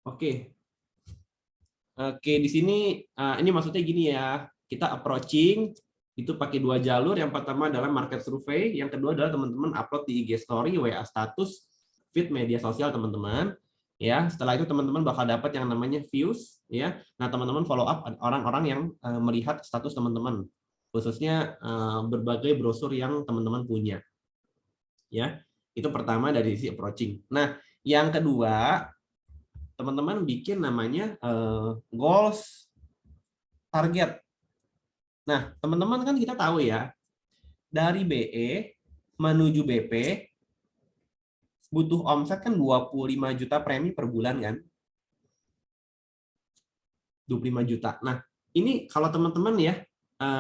Oke. Oke, di sini ini maksudnya gini ya. Kita approaching itu pakai dua jalur. Yang pertama adalah market survey, yang kedua adalah teman-teman upload di IG story, WA status, feed media sosial teman-teman. Ya, setelah itu teman-teman bakal dapat yang namanya views ya. Nah, teman-teman follow up orang-orang yang melihat status teman-teman. Khususnya berbagai brosur yang teman-teman punya. Ya. Itu pertama dari sisi approaching. Nah, yang kedua teman-teman bikin namanya goals target. Nah, teman-teman kan kita tahu ya, dari BE menuju BP butuh omset kan 25 juta premi per bulan kan? 25 juta. Nah, ini kalau teman-teman ya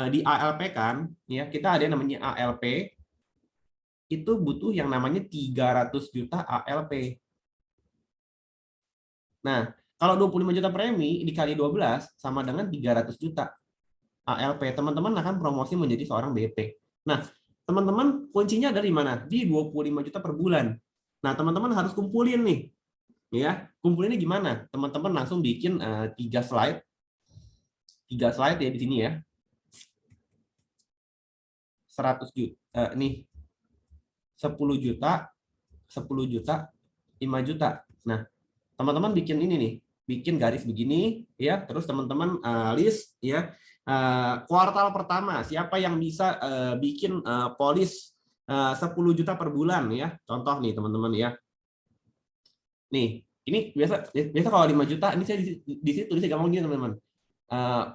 di ALP kan, ya kita ada yang namanya ALP, itu butuh yang namanya 300 juta ALP. Nah, kalau 25 juta premi dikali 12 sama dengan 300 juta ALP. Teman-teman akan promosi menjadi seorang BP. Nah, teman-teman kuncinya ada di mana? Di 25 juta per bulan. Nah, teman-teman harus kumpulin nih. Ya, kumpulinnya gimana? Teman-teman langsung bikin 3 slide. 3 slide ya di sini ya. 100 juta nih. 10 juta, 10 juta, 5 juta. Nah, teman-teman bikin ini nih, bikin garis begini ya, terus teman-teman list ya kuartal pertama siapa yang bisa bikin polis 10 juta per bulan ya. Contoh nih teman-teman ya. Nih, ini biasa kalau 5 juta ini saya di situ tulisnya gampang gini teman-teman.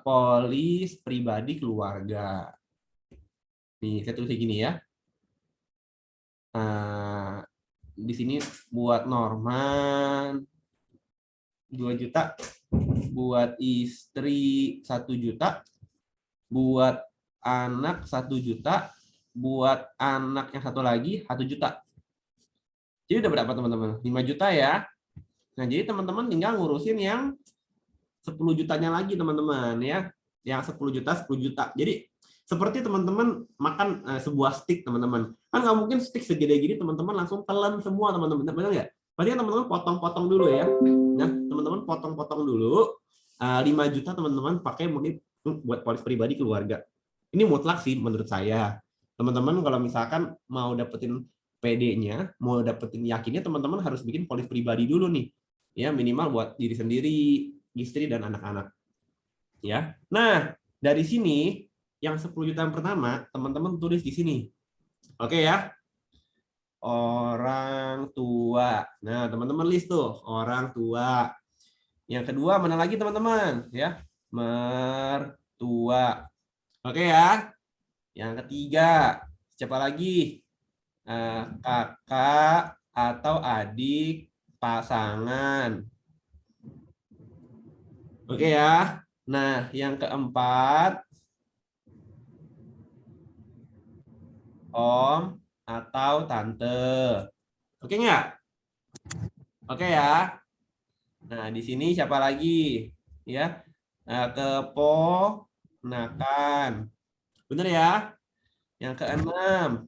Polis pribadi keluarga. Nih, saya tulis gini ya. Di sini buat Norman 2 juta, buat istri 1 juta, buat anak 1 juta, buat anak yang satu lagi 1 juta. Jadi udah berapa teman-teman? 5 juta ya. Nah, jadi teman-teman tinggal ngurusin yang 10 jutanya lagi teman-teman ya. Yang 10 juta, 10 juta. Jadi seperti teman-teman makan sebuah stick teman-teman. Kan nggak mungkin stick segede gini teman-teman langsung telan semua teman-teman. Benar nggak? Berarti teman-teman potong-potong dulu ya. Nah, teman-teman potong-potong dulu 5 juta teman-teman pakai murni buat polis pribadi keluarga. Ini mutlak sih menurut saya. Teman-teman kalau misalkan mau dapetin PD-nya, mau dapetin yakinnya teman-teman harus bikin polis pribadi dulu nih. Ya, minimal buat diri sendiri, istri dan anak-anak. Ya. Nah, dari sini yang 10 juta yang pertama, teman-teman tulis di sini. Oke ya. Orang tua. Nah, teman-teman list tuh, orang tua. Yang kedua mana lagi teman-teman? Ya, mertua. Oke ya. Yang ketiga, siapa lagi? Kakak atau adik pasangan. Oke ya. Nah, yang keempat, om atau tante. Oke nggak? Oke ya. Nah, di sini siapa lagi? Ya, keponakan. Bener ya? Yang keenam,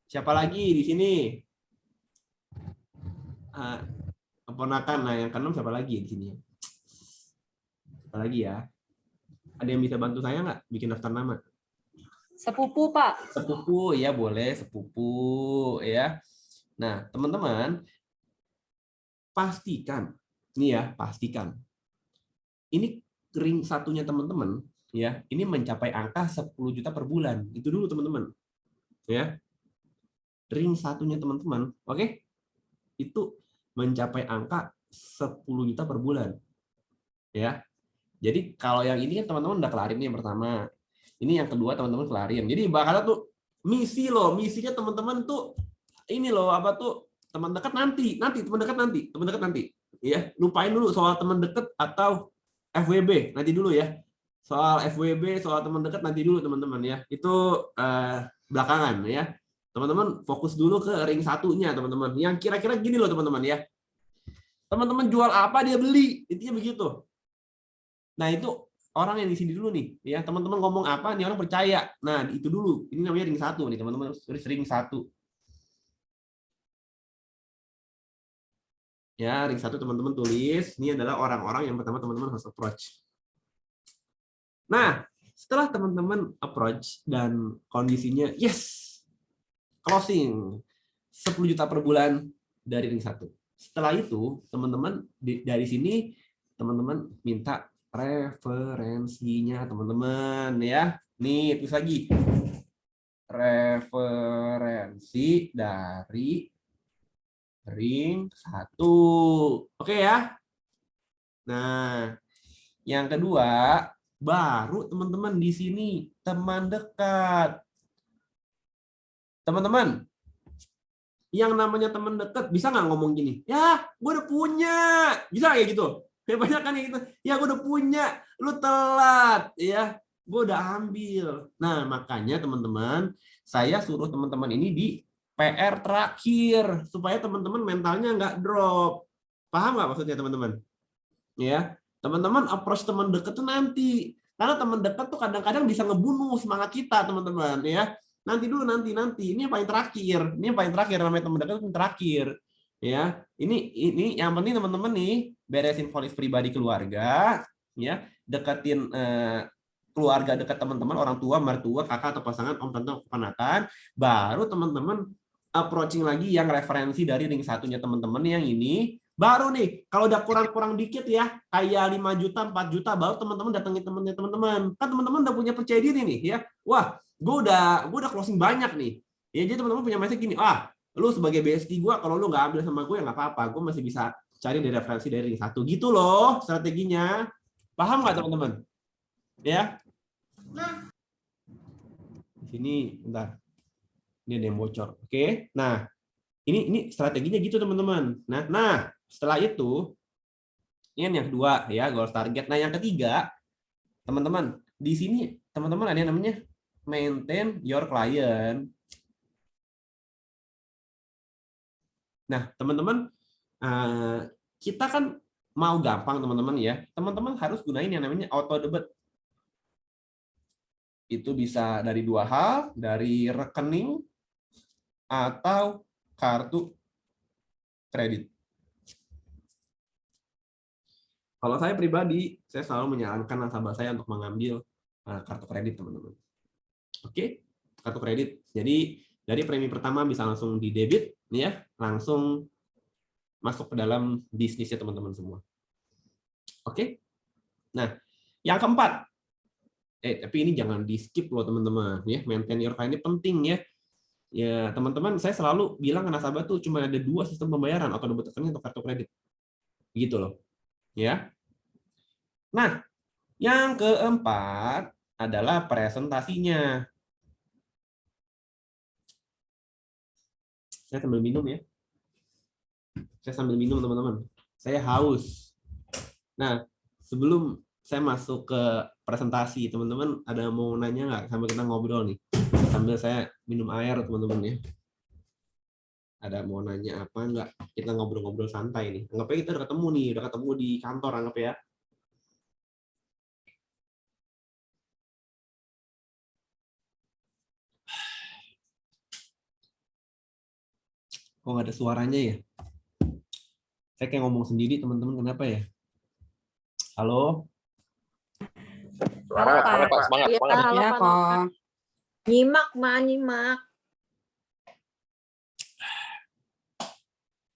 siapa lagi di sini? Keponakan. Nah, yang keenam siapa lagi di sini? Siapa lagi ya? Ada yang bisa bantu saya nggak bikin daftar nama? Sepupu, Pak. Sepupu, ya boleh sepupu ya. Nah, teman-teman pastikan, nih ya, pastikan. Ini ring satunya teman-teman ya, ini mencapai angka 10 juta per bulan. Itu dulu teman-teman. Ya. Ring satunya teman-teman, oke? Itu mencapai angka 10 juta per bulan. Ya. Jadi kalau yang ini kan teman-teman udah kelarin nih yang pertama. Ini yang kedua teman-teman kelarin. Jadi bakal tuh misi loh, misinya teman-teman tuh ini loh apa tuh teman dekat nanti teman dekat nanti. Ya, lupain dulu soal teman dekat atau FWB nanti dulu ya. Soal FWB, soal teman dekat nanti dulu teman-teman ya. Itu belakangan ya. Teman-teman fokus dulu ke ring satunya teman-teman. Yang kira-kira gini loh teman-teman ya. Teman-teman jual apa dia beli, intinya begitu. Nah, itu orang yang di sini dulu nih, ya teman-teman ngomong apa nih orang percaya. Nah, itu dulu. Ini namanya ring satu nih teman-teman, ring satu. Ya, ring 1 teman-teman tulis. Ini adalah orang-orang yang pertama teman-teman harus approach. Nah, setelah teman-teman approach dan kondisinya yes, closing 10 juta per bulan dari ring 1. Setelah itu, teman-teman dari sini teman-teman minta referensinya teman-teman ya. Nih, terus lagi. Referensi dari ring 1. Oke ya. Nah, yang kedua, baru teman-teman di sini teman dekat. Teman-teman, yang namanya teman dekat bisa nggak ngomong gini, ya gue udah punya, bisa kayak gitu? Banyak kan gitu, ya gue udah punya, lu telat, ya gue udah ambil. Nah makanya teman-teman, saya suruh teman-teman ini di PR terakhir supaya teman-teman mentalnya nggak drop. Paham nggak maksudnya teman-teman? Ya, teman-teman approach teman dekat tuh nanti, karena teman dekat tuh kadang-kadang bisa ngebunuh semangat kita teman-teman ya. Nanti dulu, nanti ini yang paling terakhir, namanya teman dekat itu yang terakhir ya. Ini yang penting teman-teman nih beresin polis pribadi keluarga ya, deketin keluarga dekat teman-teman, orang tua, mertua, kakak atau pasangan, om tante, keponakan, baru teman-teman approaching lagi yang referensi dari ring satunya teman-teman yang ini. Baru nih, kalau udah kurang-kurang dikit ya, kayak 5 juta, 4 juta, baru teman-teman datengin temennya teman-teman. Kan teman-teman udah punya percaya diri nih ya. Wah, gue udah closing banyak nih. Ya, jadi teman-teman punya mindset gini, lu sebagai BSD gue, kalau lu nggak ambil sama gue ya nggak apa-apa, gue masih bisa cari dari referensi dari ring satu. Gitu loh strateginya. Paham nggak teman-teman? Ya. Di sini, bentar. Ini ada yang bocor. Oke. Nah, ini strateginya gitu teman-teman. Nah, setelah itu, ini yang kedua ya, goals target. Nah, yang ketiga, teman-teman, di sini teman-teman ada yang namanya maintain your client. Nah, teman-teman, kita kan mau gampang teman-teman ya. Teman-teman harus gunain yang namanya auto debit. Itu bisa dari dua hal, dari rekening atau kartu kredit. Kalau saya pribadi, saya selalu menyarankan nasabah saya untuk mengambil kartu kredit, teman-teman. Oke, kartu kredit. Jadi dari premi pertama bisa langsung di debit, ya, langsung masuk ke dalam bisnisnya teman-teman semua. Oke. Nah, yang keempat, tapi ini jangan di skip loh teman-teman, ya. Maintain your client ini penting ya. Ya teman-teman, saya selalu bilang ke nasabah tuh cuma ada 2 sistem pembayaran, auto debit rekening atau kartu kredit, gitu loh. Ya. Nah, yang keempat adalah presentasinya. Saya sambil minum ya. Saya sambil minum teman-teman. Saya haus. Nah, sebelum saya masuk ke presentasi, teman-teman ada mau nanya nggak sambil kita ngobrol nih? Sambil saya minum air teman-teman ya. Ada mau nanya apa nggak? Kita ngobrol-ngobrol santai nih. Anggapnya kita udah ketemu di kantor anggap ya. Kok nggak ada suaranya ya? Saya kayak ngomong sendiri teman-teman, kenapa ya? Halo? Semangat, Pak. Semangat, Iya, semangat. halo, Ya, Pak. kok. Nyimak, Ma, nyimak.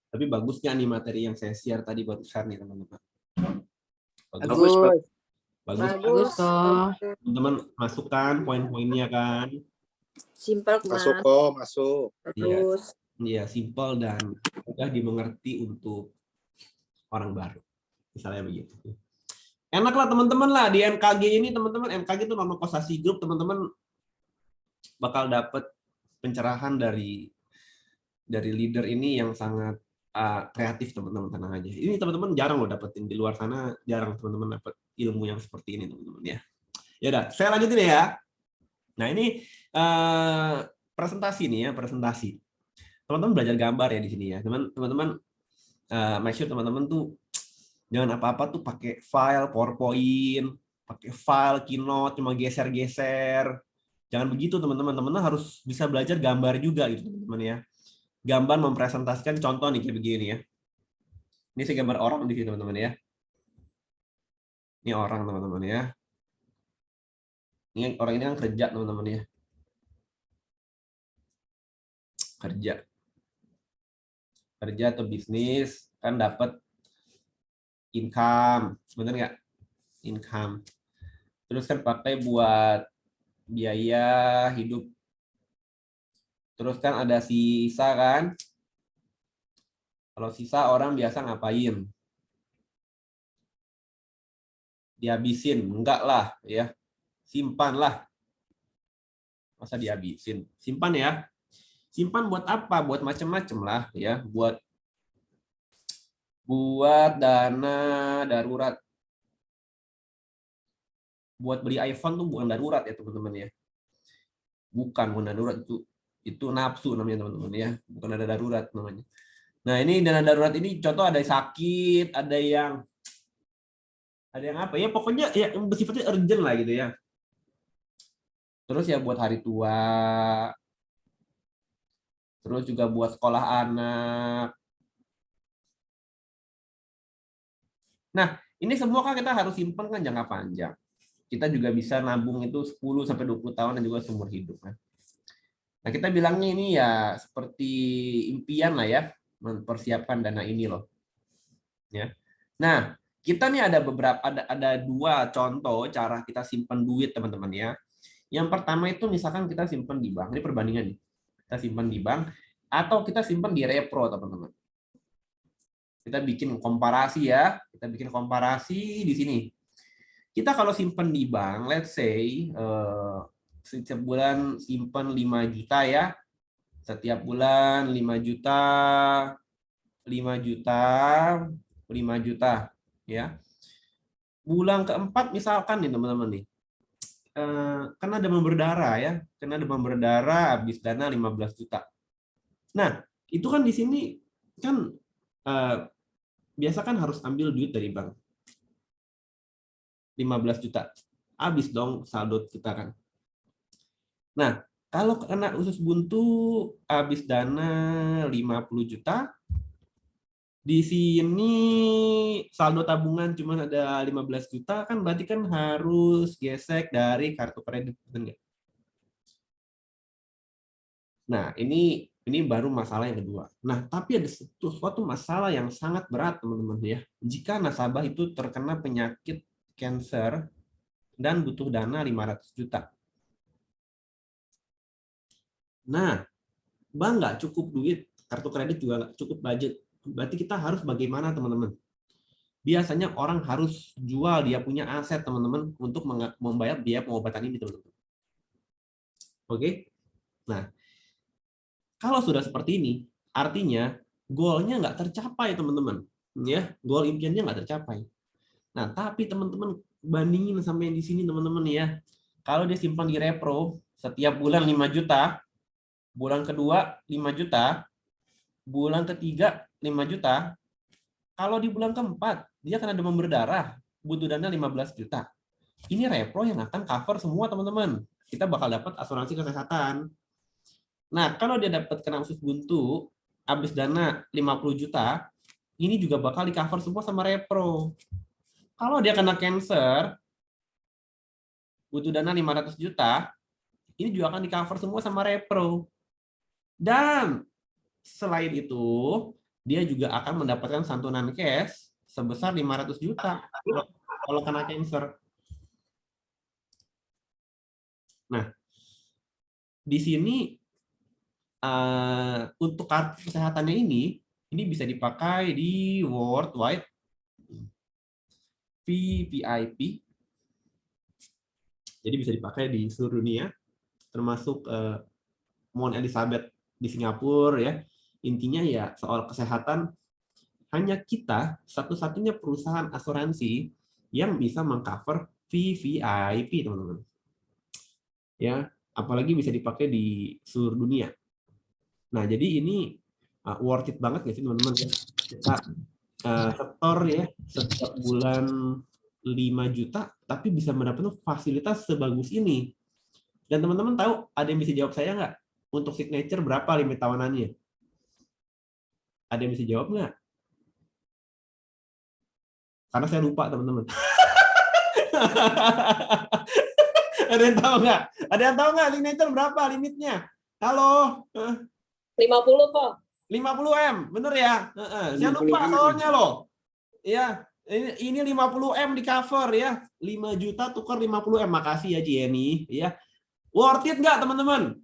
Tapi bagusnya nih materi yang saya share tadi barusan nih teman-teman. Bagus, Pak. Bagus. Bagus. kok. Teman-teman masukkan poin-poinnya kan. Simpel, Masuk Ma. kok, masuk. Bagus. Iya, simpel dan mudah dimengerti untuk orang baru. Misalnya begitu. Enak lah teman-teman lah di NKG ini teman-teman. NKG itu nama kosasi grup, teman-teman bakal dapat pencerahan dari leader ini yang sangat kreatif teman-teman, tenang aja. Ini teman-teman jarang loh dapetin di luar sana, jarang teman-teman dapat ilmu yang seperti ini teman-teman ya. Ya udah, saya lanjutin ya. Nah ini presentasi nih ya, presentasi. Teman-teman belajar gambar ya di sini ya. Teman-teman make sure teman-teman tuh jangan apa-apa tuh pakai file PowerPoint, pakai file Keynote cuma geser-geser. Jangan begitu teman-teman. Teman-teman harus bisa belajar gambar juga gitu teman-teman ya. Gambar mempresentasikan contoh nih kayak begini ya. Ini saya gambar orang di sini teman-teman ya. Ini orang teman-teman ya. Ini orang ini kan kerja teman-teman ya. Kerja atau bisnis kan dapat income, bener nggak? Income. Terus kan pakai buat biaya hidup. Terus kan ada sisa kan? Kalau sisa orang biasa ngapain? Dihabisin? Enggak lah ya. Simpan lah. Masa dihabisin? Simpan ya. Simpan buat apa? Buat macam-macam lah ya. Buat dana darurat. Buat beli iPhone tuh bukan darurat ya teman-teman ya. Bukan darurat, itu nafsu namanya teman-teman ya. Bukan ada darurat namanya. Nah, ini dana darurat ini contoh ada yang sakit, ada yang apa ya, pokoknya ya yang bersifatnya urgent lah gitu ya. Terus ya buat hari tua. Terus juga buat sekolah anak. Nah, ini semua kan kita harus simpan kan jangka panjang. Kita juga bisa nabung itu 10 sampai 20 tahun dan juga seumur hidup kan. Nah, kita bilangnya ini ya seperti impian lah ya, mempersiapkan dana ini loh. Ya. Nah, kita nih ada dua contoh cara kita simpan duit teman-teman ya. Yang pertama itu misalkan kita simpan di bank, ini perbandingan nih. Kita simpan di bank atau kita simpan di repro teman-teman. Kita bikin komparasi ya, kita bikin komparasi di sini. Kita kalau simpan di bank, let's say setiap bulan simpan 5 juta ya. Setiap bulan 5 juta, 5 juta, 5 juta ya. Bulan keempat misalkan nih teman-teman nih. Kena demam berdarah ya. Kena demam berdarah habis dana 15 juta. Nah, itu kan di sini kan biasa kan harus ambil duit dari bank. 15 juta. Habis dong saldo kita kan. Nah, kalau kena usus buntu habis dana 50 juta, di sini saldo tabungan cuma ada 15 juta, kan berarti kan harus gesek dari kartu kredit. Nah, ini baru masalah yang kedua. Nah, tapi ada suatu masalah yang sangat berat, teman-teman ya. Jika nasabah itu terkena penyakit cancer dan butuh dana 500 juta. Nah, bank nggak cukup duit, kartu kredit juga nggak cukup budget. Berarti kita harus bagaimana, teman-teman? Biasanya orang harus jual dia punya aset, teman-teman, untuk membayar biaya pengobatan ini, teman-teman. Oke? Nah, kalau sudah seperti ini, artinya goalnya nggak tercapai, teman-teman. Ya, goal impiannya nggak tercapai. Nah, tapi teman-teman bandingin sampai di sini, teman-teman ya. Kalau dia simpan di repro setiap bulan 5 juta, bulan kedua 5 juta, bulan ketiga 5 juta, kalau di bulan keempat dia kena demam berdarah, butuh dana 15 juta. Ini repro yang akan cover semua, teman-teman. Kita bakal dapat asuransi kesehatan. Nah, kalau dia dapat kena usus buntu, habis dana 50 juta, ini juga bakal di cover semua sama repro. Kalau dia kena cancer, butuh dana 500 juta, ini juga akan di cover semua sama repro. Dan selain itu, dia juga akan mendapatkan santunan cash sebesar 500 juta kalau kena cancer. Nah, di sini untuk kartu kesehatannya ini bisa dipakai di worldwide VVIP. Jadi bisa dipakai di seluruh dunia, termasuk Mount Elizabeth di Singapura ya. Intinya ya soal kesehatan, hanya kita satu-satunya perusahaan asuransi yang bisa mengcover VVIP, teman-teman. Ya, apalagi bisa dipakai di seluruh dunia. Nah, jadi ini worth it banget nggak sih, teman-teman? Kita setor ya setiap bulan 5 juta, tapi bisa mendapatkan fasilitas sebagus ini. Dan teman-teman tahu, ada yang bisa jawab saya nggak? Untuk signature berapa limit tahunannya? Ada yang bisa jawab nggak? Karena saya lupa, teman-teman. Ada yang tahu nggak? Ada yang tahu nggak signature berapa limitnya? Halo? 50 kok. 50M, bener ya? Saya lupa 50M. soalnya loh. Ya, ini 50M di cover ya. 5 juta tukar 50M. Makasih ya Jenny. Ya. Worth it nggak teman-teman?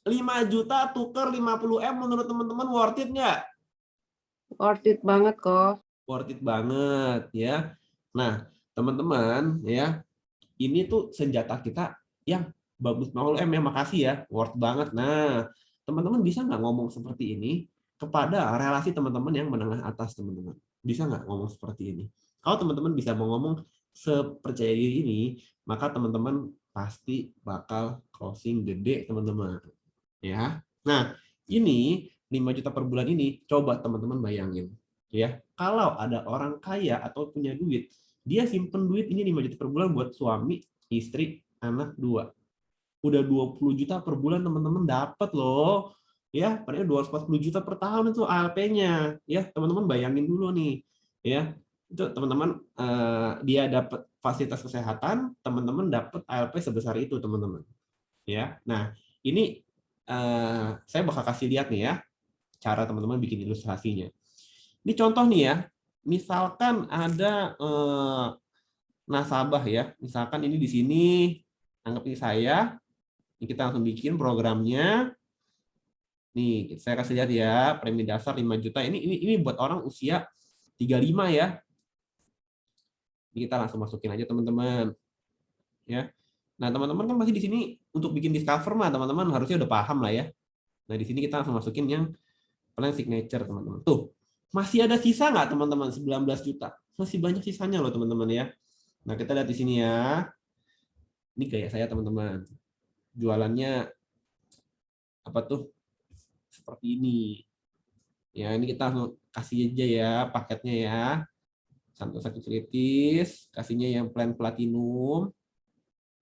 5 juta tukar 50M menurut teman-teman worth it nggak? Worth it banget kok. Worth it banget ya. Nah, teman-teman ya, ini tuh senjata kita yang bagus. 50M ya, makasih ya. Worth banget. Nah, teman-teman bisa nggak ngomong seperti ini kepada relasi teman-teman yang menengah atas, teman-teman? Bisa nggak ngomong seperti ini? Kalau teman-teman bisa mau ngomong sepercaya diri ini, maka teman-teman pasti bakal closing gede, teman-teman. Ya. Nah, ini 5 juta per bulan ini, coba teman-teman bayangin. Ya, kalau ada orang kaya atau punya duit, dia simpen duit ini 5 juta per bulan buat suami, istri, anak 2. Udah 20 juta per bulan teman-teman dapat loh. Ya, padahal 240 juta per tahun itu ALP-nya. Ya, teman-teman bayangin dulu nih. Ya, itu teman-teman dia dapat fasilitas kesehatan, teman-teman dapat ALP sebesar itu, teman-teman. Ya. Nah, ini saya bakal kasih lihat nih ya cara teman-teman bikin ilustrasinya. Ini contoh nih ya. Misalkan ada nasabah ya. Misalkan ini di sini anggap ini saya. Ini kita langsung bikin programnya. Nih, saya kasih lihat ya, premi dasar 5 juta. Ini buat orang usia 35 ya. Ini kita langsung masukin aja teman-teman. Ya. Nah, teman-teman kan masih di sini untuk bikin discover mah teman-teman harusnya udah paham lah ya. Nah, di sini kita langsung masukin yang plan signature, teman-teman. Tuh, masih ada sisa nggak teman-teman? 19 juta. Masih banyak sisanya loh teman-teman ya. Nah, kita lihat di sini ya. Ini kayak saya teman-teman. Jualannya apa tuh? Seperti ini. Ya, ini kita kasih aja ya paketnya ya. Satu kritis, kasihnya yang plan platinum.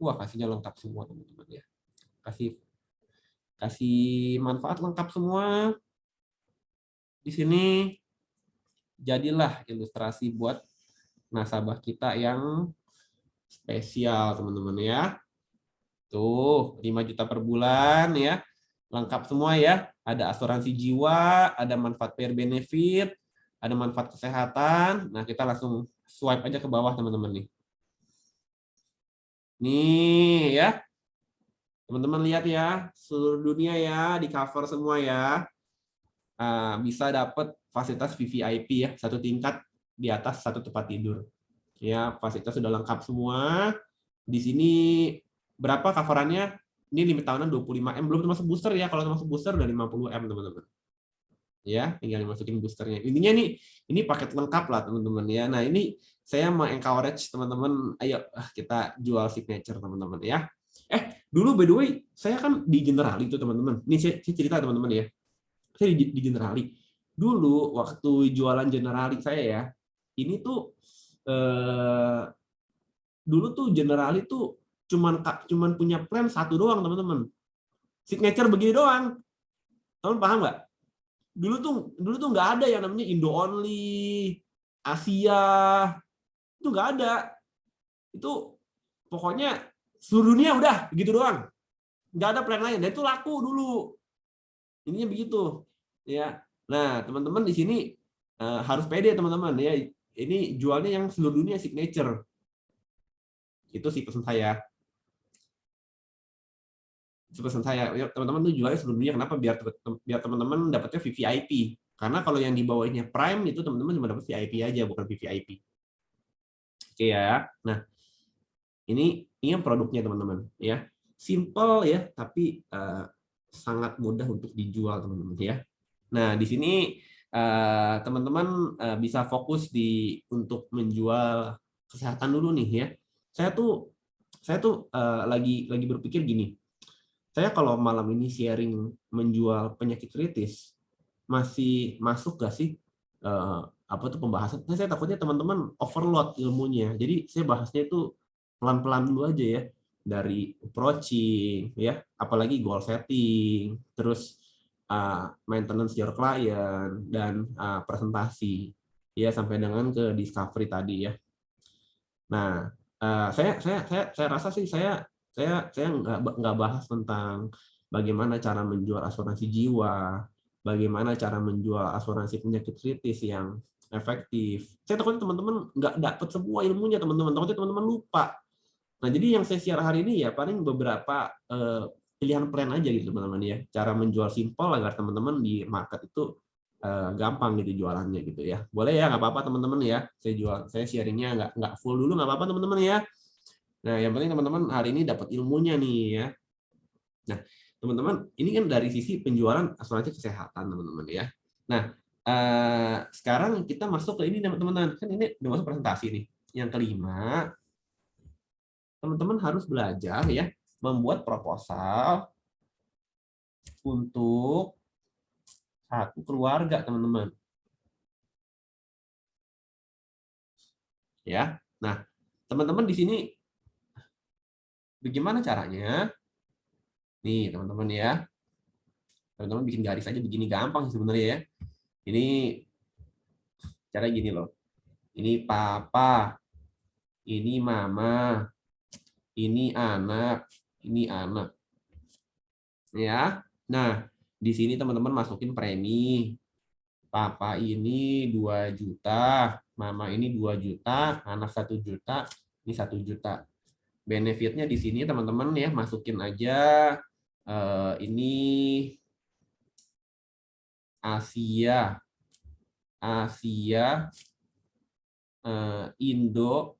Wah, kasihnya lengkap semua teman-teman ya. Kasih manfaat lengkap semua. Di sini jadilah ilustrasi buat nasabah kita yang spesial teman-teman ya. Tuh, 5 juta per bulan ya. Lengkap semua ya. Ada asuransi jiwa, ada manfaat pair benefit, ada manfaat kesehatan. Nah, kita langsung swipe aja ke bawah teman-teman nih. Nih ya. Teman-teman lihat ya, seluruh dunia ya, di cover semua ya. Bisa dapat fasilitas VVIP ya, 1 tingkat di atas 1 tempat tidur. Ya, fasilitas sudah lengkap semua. Di sini berapa coverannya? Ini limit tahunan 25M, belum termasuk booster ya. Kalau termasuk booster udah 50M, teman-teman. Ya, tinggal dimasukin boosternya. Intinya nih, ini paket lengkap lah, teman-teman ya. Nah, ini saya mau encourage teman-teman, ayo kita jual signature, teman-teman ya. Dulu by the way, saya kan di Generali itu, teman-teman. Ini saya cerita, teman-teman ya. Saya di Generali. Dulu waktu jualan Generali saya ya, ini tuh dulu tuh Generali tuh cuman punya plan 1 doang, teman-teman. Signature begini doang. Teman paham nggak? Dulu tuh nggak ada yang namanya Indo only, Asia. Itu nggak ada. Itu pokoknya seluruh dunia udah begitu doang. Nggak ada plan lain. Dan itu laku dulu. Ininya begitu. Ya. Nah, teman-teman di sini harus pede, teman-teman ya. Ini jualnya yang seluruh dunia signature. Itu sih pesan saya. Pesan saya, teman-teman tuh jualnya seluruh dunia. Kenapa? Biar teman-teman dapatnya VVIP. Karena kalau yang di bawahnya Prime itu teman-teman cuma dapat VIP aja, bukan VVIP. Oke ya. Nah, ini yang produknya teman-teman ya. Simple ya, tapi sangat mudah untuk dijual, teman-teman ya. Nah, di sini teman-teman bisa fokus untuk menjual kesehatan dulu nih ya. Saya tuh lagi berpikir gini. Saya kalau malam ini sharing menjual penyakit kritis, masih masuk gak sih pembahasan? Nah, saya takutnya teman-teman overload ilmunya. Jadi saya bahasnya itu pelan-pelan dulu aja ya, dari approaching ya, apalagi goal setting, terus maintenance your client, dan presentasi ya, sampai dengan ke discovery tadi ya. Nah, saya rasa sih saya nggak bahas tentang bagaimana cara menjual asuransi jiwa, bagaimana cara menjual asuransi penyakit kritis yang efektif. Saya takutnya teman-teman nggak dapat semua ilmunya, teman-teman. Takutnya teman-teman lupa. Nah, jadi yang saya share hari ini ya paling beberapa pilihan plan aja gitu, teman-teman ya. Cara menjual simpel agar teman-teman di market itu gampang gitu jualannya gitu ya. Boleh ya, nggak apa-apa teman-teman ya. Saya sharingnya nggak full dulu, nggak apa-apa teman-teman ya. Nah, yang penting teman-teman hari ini dapat ilmunya nih ya. Nah, teman-teman, ini kan dari sisi penjualan asuransi kesehatan, teman-teman ya. Nah, sekarang kita masuk ke ini, teman-teman. Kan ini udah masuk presentasi nih. Yang kelima, teman-teman harus belajar ya membuat proposal untuk satu keluarga, teman-teman. Ya. Nah, teman-teman di sini bagaimana caranya? Nih, teman-teman ya. Teman-teman bikin garis aja begini gampang sebenarnya ya. Ini cara gini loh. Ini papa, ini mama, ini anak, ini anak. Ya. Nah, di sini teman-teman masukin premi. Papa ini 2 juta, mama ini 2 juta, anak 1 juta, ini 1 juta. Benefitnya di sini teman-teman ya masukin aja ini Asia, Indo.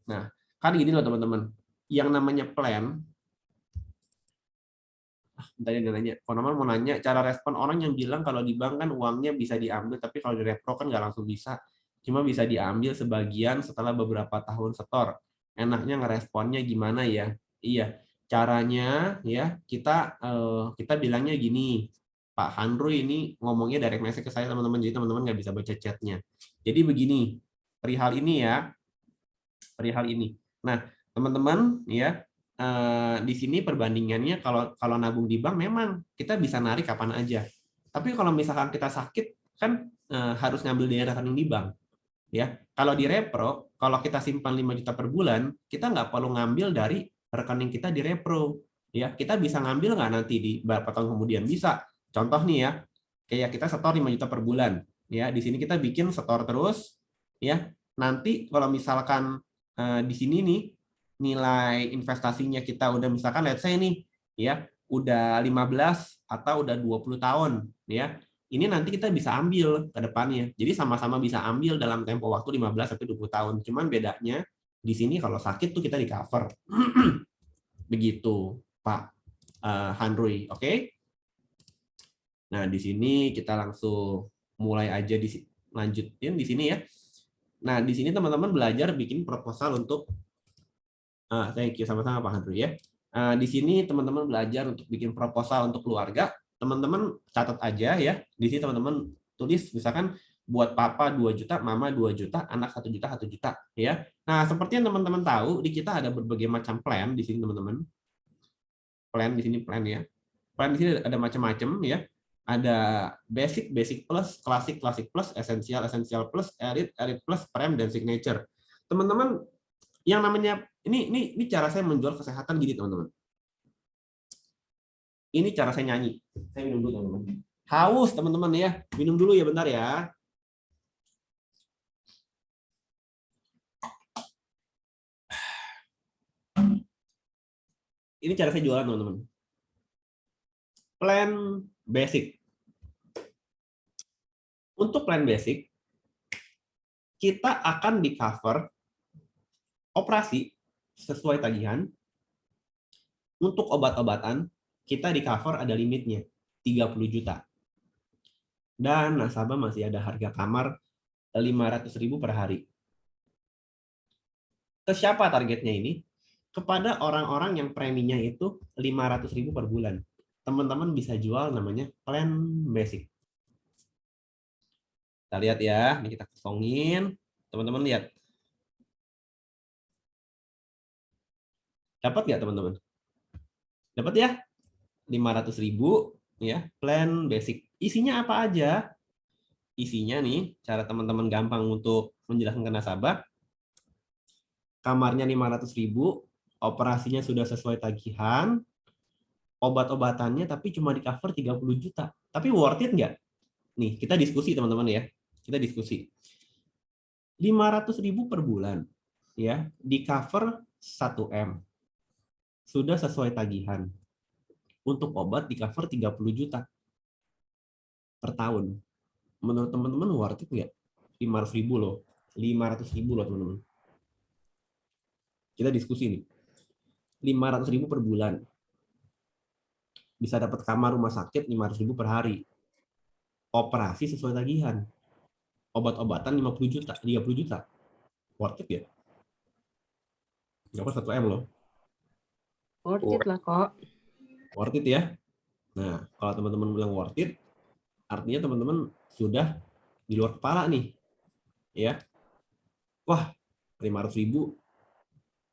Nah, kan gini loh teman-teman. Yang namanya plan, tadi dia nanya, mau nanya cara respon orang yang bilang kalau di bank kan uangnya bisa diambil, tapi kalau di repro kan nggak langsung bisa, cuma bisa diambil sebagian setelah beberapa tahun setor. Enaknya ngeresponnya gimana ya? Iya, caranya ya kita bilangnya gini, Pak Handru ini ngomongnya direct message ke saya teman-teman, jadi teman-teman nggak bisa baca chatnya. Jadi begini, perihal ini ya, perihal ini. Nah, teman-teman ya, di sini perbandingannya kalau nabung di bank memang kita bisa narik kapan aja. Tapi kalau misalkan kita sakit kan harus ngambil dari rekening di bank. Ya, kalau di repro, kalau kita simpan 5 juta per bulan, kita nggak perlu ngambil dari rekening kita di repro. Ya, kita bisa ngambil nggak nanti di beberapa tahun kemudian bisa. Contoh nih ya, kayak kita setor 5 juta per bulan. Ya, di sini kita bikin setor terus. Ya, nanti kalau misalkan di sini nih nilai investasinya kita udah misalkan let's say nih ya udah 15 atau udah 20 tahun ya. Ini nanti kita bisa ambil ke depannya. Jadi sama-sama bisa ambil dalam tempo waktu 15 sampai 20 tahun. Cuman bedanya di sini kalau sakit tuh kita di cover. Begitu, Pak Handrui. Oke? Nah, di sini kita langsung mulai aja lanjutin di sini ya. Nah, di sini teman-teman belajar bikin proposal untuk thank you sama-sama Pak Handru ya. Di sini teman-teman belajar untuk bikin proposal untuk keluarga. Teman-teman catat aja ya. Di sini teman-teman tulis misalkan buat papa 2 juta, mama 2 juta, anak 1 juta, 1 juta ya. Nah, seperti yang teman-teman tahu, di kita ada berbagai macam plan di sini teman-teman. Plan di sini plan ya. Plan di sini ada macam-macam ya. Ada basic, basic plus, klasik, klasik plus, esensial, esensial plus, elite, elite plus, prem dan signature. Teman-teman yang namanya ini cara saya menjual kesehatan gini teman-teman. Ini cara saya nyanyi. Saya minum dulu teman-teman. Haus teman-teman ya. Minum dulu ya bentar ya. Ini cara saya jualan teman-teman. Plan basic. Untuk plan basic kita akan di cover operasi sesuai tagihan. Untuk obat-obatan kita di cover ada limitnya 30 juta. Dan nasabah masih ada harga kamar 500.000 per hari. Ke siapa targetnya ini? Kepada orang-orang yang preminya itu 500.000 per bulan. Teman-teman bisa jual namanya plan basic. Kita lihat ya, ini kita kosongin. Teman-teman lihat. Dapat nggak teman-teman? Dapat ya? 500.000 ya, plan basic. Isinya apa aja? Isinya nih, cara teman-teman gampang untuk menjelaskan ke nasabah. kamarnya 500.000, operasinya sudah sesuai tagihan, obat-obatannya tapi cuma di cover 30 juta. Tapi worth it nggak? Nih, kita diskusi teman-teman ya. Kita diskusi. 500.000 per bulan ya, di cover 1M. Sudah sesuai tagihan. Untuk obat di cover 30 juta per tahun. Menurut teman-teman worth it nggak? 500.000 loh. 500.000 loh teman-teman. Kita diskusi nih. 500.000 per bulan. Bisa dapat kamar rumah sakit 500.000 per hari. Operasi sesuai tagihan. Obat-obatan 50 juta, 30 juta. Worth it ya? Dapat 1M loh. Worth it lah kok. Worth it ya? Nah, kalau teman-teman bilang worth it, artinya teman-teman sudah di luar kepala nih. Ya. Wah, 500.000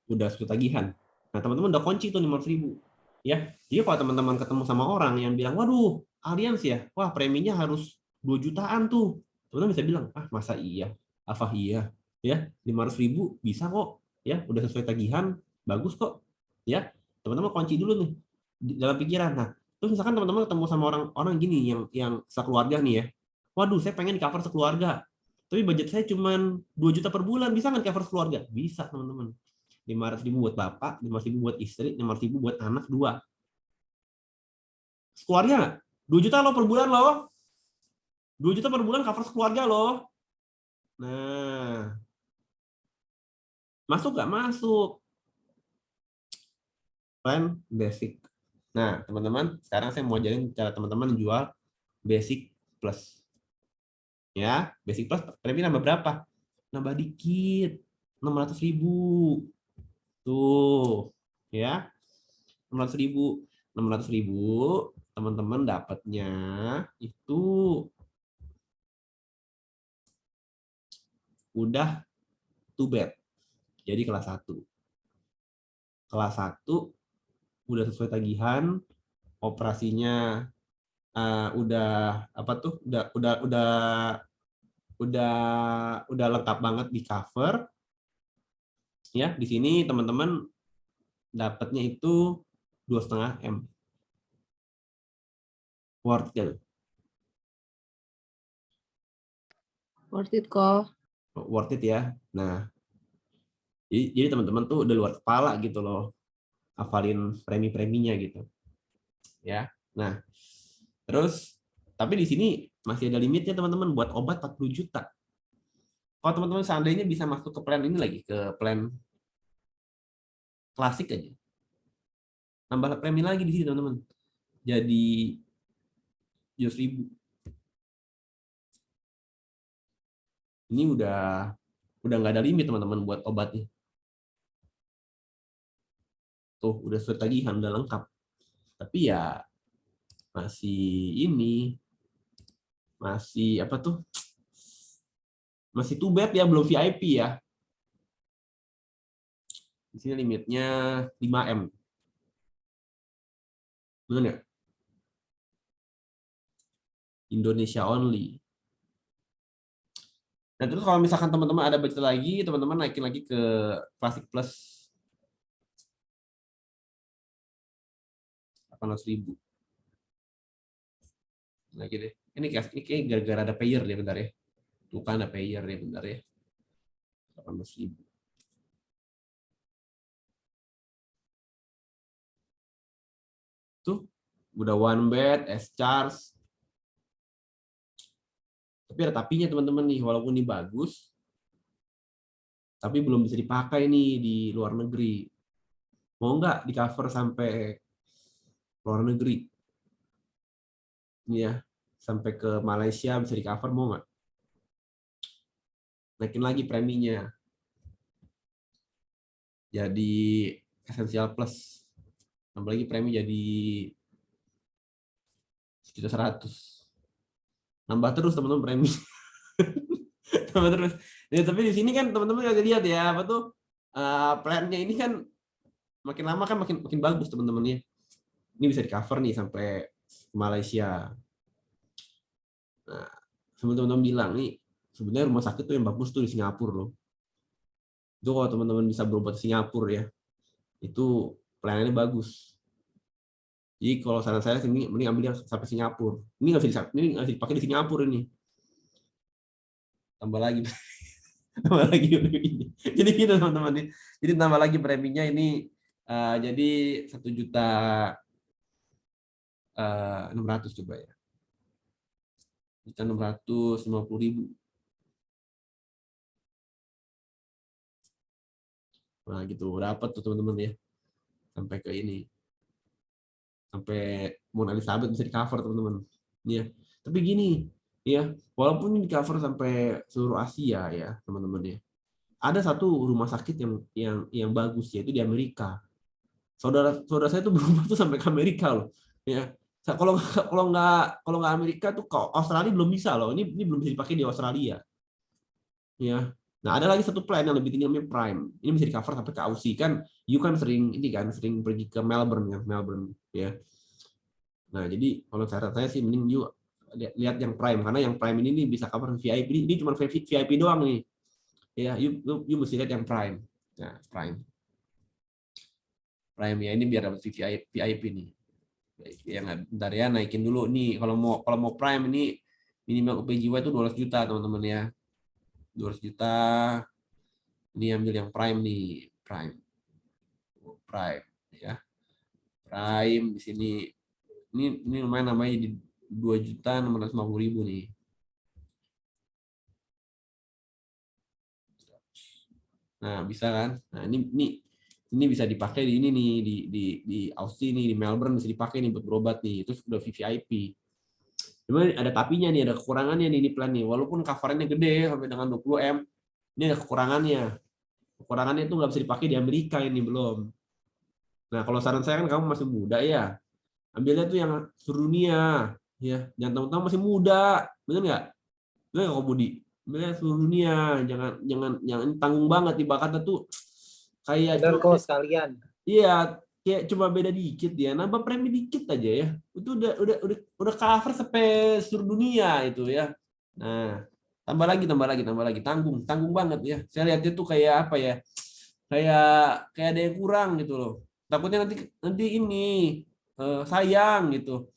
udah sesuai tagihan. Nah, teman-teman udah kunci tuh 500.000. Ya. Jadi kalau teman-teman ketemu sama orang yang bilang, waduh, Allianz ya, wah preminya harus 2 jutaan tuh. Teman-teman bisa bilang, ah masa iya? Apa iya? Ya, 500.000 bisa kok. Ya, udah sesuai tagihan, bagus kok. Ya, teman-teman kunci dulu nih dalam pikiran. Nah, terus misalkan teman-teman ketemu sama orang gini yang sekeluarga nih ya. Waduh, saya pengen di cover sekeluarga. Tapi budget saya cuma 2 juta per bulan, bisa nggak cover sekeluarga? Bisa, teman-teman. 500.000 buat bapak, 500.000 buat istri, 500.000 buat anak 2. Sekeluarga nggak? 2 juta loh per bulan loh. 2 juta per bulan cover sekeluarga loh. Nah, masuk nggak? Masuk. Plan basic. Nah, teman-teman, sekarang saya mau ajarin cara teman-teman jual basic plus. Ya, basic plus premi nambah berapa? Nambah dikit. 600.000. Tuh, ya. 600.000. 600.000 teman-teman dapatnya itu udah 2 bed. Jadi kelas 1. Kelas 1 udah sesuai tagihan, operasinya udah apa tuh? Udah lengkap banget di cover. Ya, di sini teman-teman dapatnya itu 2,5M. Worth it. Worth it kok. Worth it ya. Nah, jadi teman-teman tuh udah luar kepala gitu loh, hafalin premi-preminya gitu. Ya. Nah, terus tapi di sini masih ada limitnya teman-teman buat obat 40 juta. Kalau teman-teman seandainya bisa masuk ke plan ini lagi, ke plan klasik aja. Nambah premi lagi di sini teman-teman. Jadi 100.000. Ini udah nggak ada limit teman-teman buat obatnya. Tuh udah sesuai tagihan, udah lengkap. Tapi ya masih apa tuh? Masih 2 bed ya, belum VIP ya. Di sini limitnya 5M. Benar nggak? Indonesia only. Nah, terus kalau misalkan teman-teman ada budget lagi, teman-teman naikin lagi ke Classic Plus 800.000. Lagi deh. Ini kayak gara-gara ada payer deh bentar ya. Tuh kan ada payer deh bentar ya. 800.000. Tuh udah one bed, S-charge. Tapi ada tapinya teman-teman nih, walaupun ini bagus, tapi belum bisa dipakai nih di luar negeri. Mau nggak di cover sampai luar negeri? Ini ya, sampai ke Malaysia bisa di cover, mau nggak? Naikin lagi preminya. Jadi Essential Plus. Nambah lagi premi jadi 1.100.000. Nambah terus teman-teman premi. Nambah terus. Ya, tapi di sini kan teman-teman nggak lihat ya, apa tuh plannya ini kan makin lama kan makin bagus teman-teman ya. Ini bisa di cover nih sampai Malaysia. Nah, teman-teman bilang nih sebenarnya rumah sakit tuh yang bagus tuh di Singapura loh. Itu kalau teman-teman bisa berobat ke Singapura ya, itu pelayanannya bagus. Jadi kalau saran saya sini mending ambil yang sampai Singapura. Ini nggak bisa dipakai di Singapura ini. Tambah lagi, tambah lagi ini. Jadi gitu teman-teman. Jadi tambah lagi preminya ini jadi 1.600.000 coba ya. 1.650.000. Nah gitu dapat tuh teman-teman ya. Sampai ke ini. Sampai Mona Elizabeth bisa di cover teman-teman. Ya. Tapi gini, ya, walaupun ini di cover sampai seluruh Asia ya, teman-teman ya. Ada satu rumah sakit yang bagus yaitu di Amerika. Saudara saya tuh berubah tuh sampai ke Amerika loh. Ya. Kalau nggak Amerika tuh ke Australia belum bisa loh. Ini belum bisa dipakai di Australia. Ya. Nah, ada lagi satu plan yang lebih tinggi namanya Prime. Ini bisa di cover sampai ke Aussie kan. You kan sering pergi ke Melbourne ya, ya. Nah, jadi kalau cara saya sih mending you lihat yang Prime karena yang Prime ini bisa cover VIP. Ini cuma VIP doang nih. Ya, you mesti lihat yang Prime. Nah, Prime ya ini biar dapat VIP nih. Yang bentar ya naikin dulu nih kalau mau Prime ini minimal UPJW itu 200 juta teman-teman ya. 200 juta. Ini ambil yang Prime nih, Prime ya. Prime di sini ini lumayan namanya di 2.650.000 nih. Nah, bisa kan? Nah, ini bisa dipakai di ini nih di Aussie nih, di Melbourne bisa dipakai nih buat berobat nih. Itu sudah VVIP. Cuma ada tapinya nih, ada kekurangannya nih ini plan nih. Walaupun coverannya gede sampai dengan 20M, ini ada kekurangannya. Kekurangannya itu nggak bisa dipakai di Amerika ini belum. Nah, kalau saran saya kan kamu masih muda ya, ambilnya tuh yang seluruh dunia, ya. Jangan tahu-tahu masih muda, bener nggak? Bener nggak kamu Budi? Ambilnya seluruh dunia, jangan tanggung banget di bakatnya tuh kayak Dan kok sekalian. iya, kayak cuma beda dikit ya, nambah premi dikit aja ya. Itu udah cover sampai seluruh dunia itu ya. Nah, tambah lagi, tanggung banget ya. Saya lihat itu kayak apa ya? Kayak ada yang kurang gitu loh. Takutnya nanti ini sayang gitu.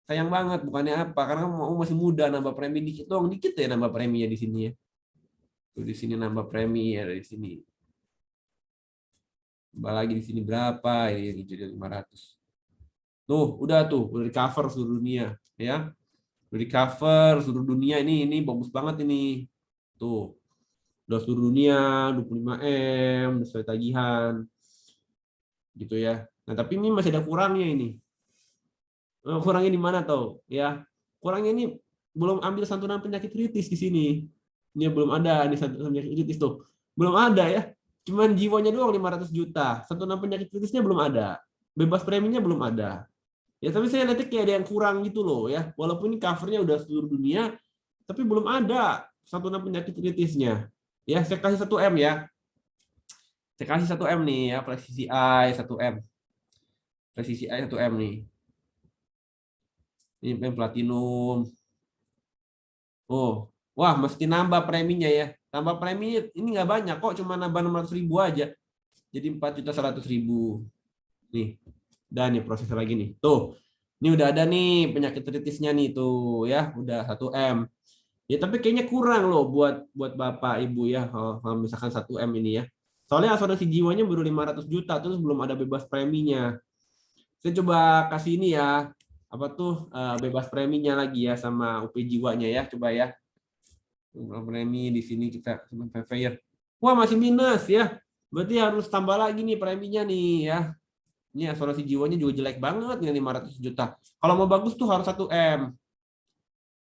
Sayang banget bukannya apa? Karena mau masih muda nambah premi dikit dong, dikit ya nambah preminya di sini ya. Tuh di sini nambah premi ya dari sini. Tambah lagi di sini berapa ya yang jadi 500. Udah di cover seluruh dunia ya. Udah di cover seluruh dunia ini bagus banget ini. Tuh. Udah seluruh dunia 25M sesuai tagihan. Gitu ya. Nah, tapi ini masih ada kurangnya ini. Kurangnya di mana tuh? Ya. Kurangnya ini belum ambil santunan penyakit kritis di sini. Ini belum ada nih santunan penyakit kritis tuh. Belum ada ya. Cuman jiwanya doang 500 juta. Santunan penyakit kritisnya belum ada. Bebas preminya belum ada. Ya, tapi saya lihat kayak ada yang kurang gitu loh ya. Walaupun ini covernya udah seluruh dunia, tapi belum ada santunan penyakit kritisnya. Ya, saya kasih 1M ya. Saya kasih 1M nih ya, presisi I 1M. Presisi I 1M nih. Ini PM platinum. Oh, wah mesti nambah preminya ya. Tambah preminya ini nggak banyak kok, cuma nambah 600.000 aja. Jadi 4.100.000. Nih, dan nih proses lagi nih. Tuh, ini udah ada nih penyakit kritisnya nih tuh ya, udah 1M. Ya tapi kayaknya kurang loh buat Bapak Ibu ya kalau misalkan 1M ini ya. Soalnya asuransi jiwanya baru 500 juta terus belum ada bebas preminya. Saya coba kasih ini ya, apa tuh bebas preminya lagi ya sama UP jiwanya ya, coba ya. Premi di sini kita fair. Wah, masih minus ya. Berarti harus tambah lagi nih preminya nih ya. Ini asuransi jiwanya juga jelek banget nih 500 juta. Kalau mau bagus tuh harus 1M.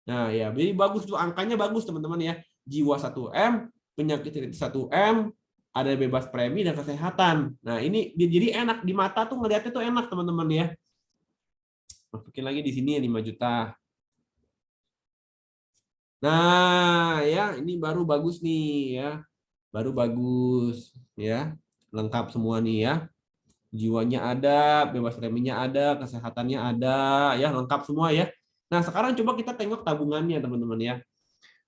Nah, ya, jadi bagus tuh angkanya bagus teman-teman ya. Jiwa 1M, penyakit 1M, ada bebas premi dan kesehatan. Nah, ini jadi enak di mata tuh ngeliatnya tuh enak teman-teman ya. Masukin lagi di sini 5 juta. Nah, ya, ini baru bagus nih ya. Baru bagus ya. Lengkap semua nih ya. Jiwanya ada, bebas preminya ada, kesehatannya ada, ya lengkap semua ya. Nah, sekarang coba kita tengok tabungannya, teman-teman ya.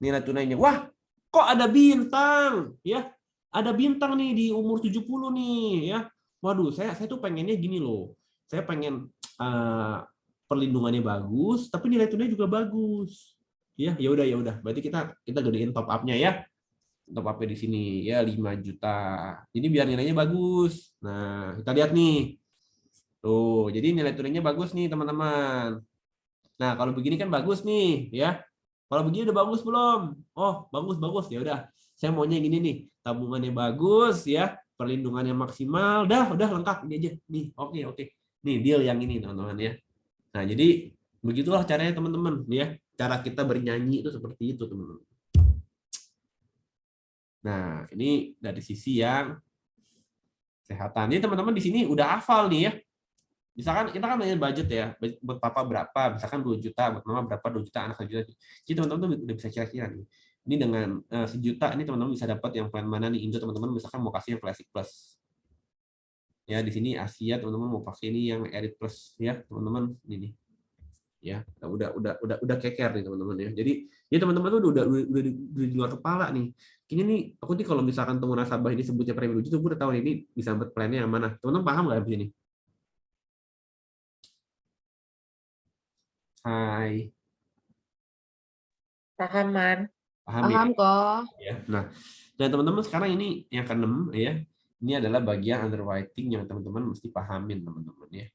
Nilai tunainya. Wah, kok ada bintang? Ya, ada bintang nih di umur 70 nih ya. Waduh, saya tuh pengennya gini loh. Saya pengen perlindungannya bagus, tapi nilai tunai juga bagus. Ya udah. Berarti kita gedein top up-nya ya. Top up-nya di sini ya 5 juta. Jadi biar nilainya bagus. Nah, kita lihat nih. Tuh, jadi nilai tunainya bagus nih, teman-teman. Nah, kalau begini kan bagus nih, ya. Kalau begini udah bagus belum? Oh, bagus. Ya udah. Saya maunya gini nih. Tabungannya bagus ya, perlindungannya maksimal. Udah lengkap ini aja. Nih, oke. Nih deal yang ini, teman-teman ya. Nah, jadi begitulah caranya teman-teman ya. Cara kita bernyanyi itu seperti itu, teman-teman. Nah, ini dari sisi yang kesehatan. Ini teman-teman di sini udah hafal nih ya. Misalkan kita kan punya budget ya, buat papa berapa, misalkan 2 juta, buat mama berapa, 2 juta, anak 1 juta. Jadi teman-teman tuh udah bisa kira-kira nih. Ini dengan 1 juta, ini teman-teman bisa dapat yang plan mana nih, Indo teman-teman misalkan mau kasih yang Classic Plus. Ya, di sini Asia teman-teman mau pakai ini yang Elite Plus ya, teman-teman ini. Ya, udah keker nih teman-teman ya. Jadi ya teman-teman tuh udah di luar kepala nih. Ini nih, aku nih kalau misalkan temu nasabah ini sebutnya premi 2 juta, gue udah tahu ini bisa dapat plannya yang mana. Teman-teman paham nggak di sini? Hai. Pahaman. Paham ya? Paham kok. Ya. Nah, dan teman-teman sekarang ini yang ke-6 ya. Ini adalah bagian underwriting yang teman-teman mesti pahamin teman-teman ya.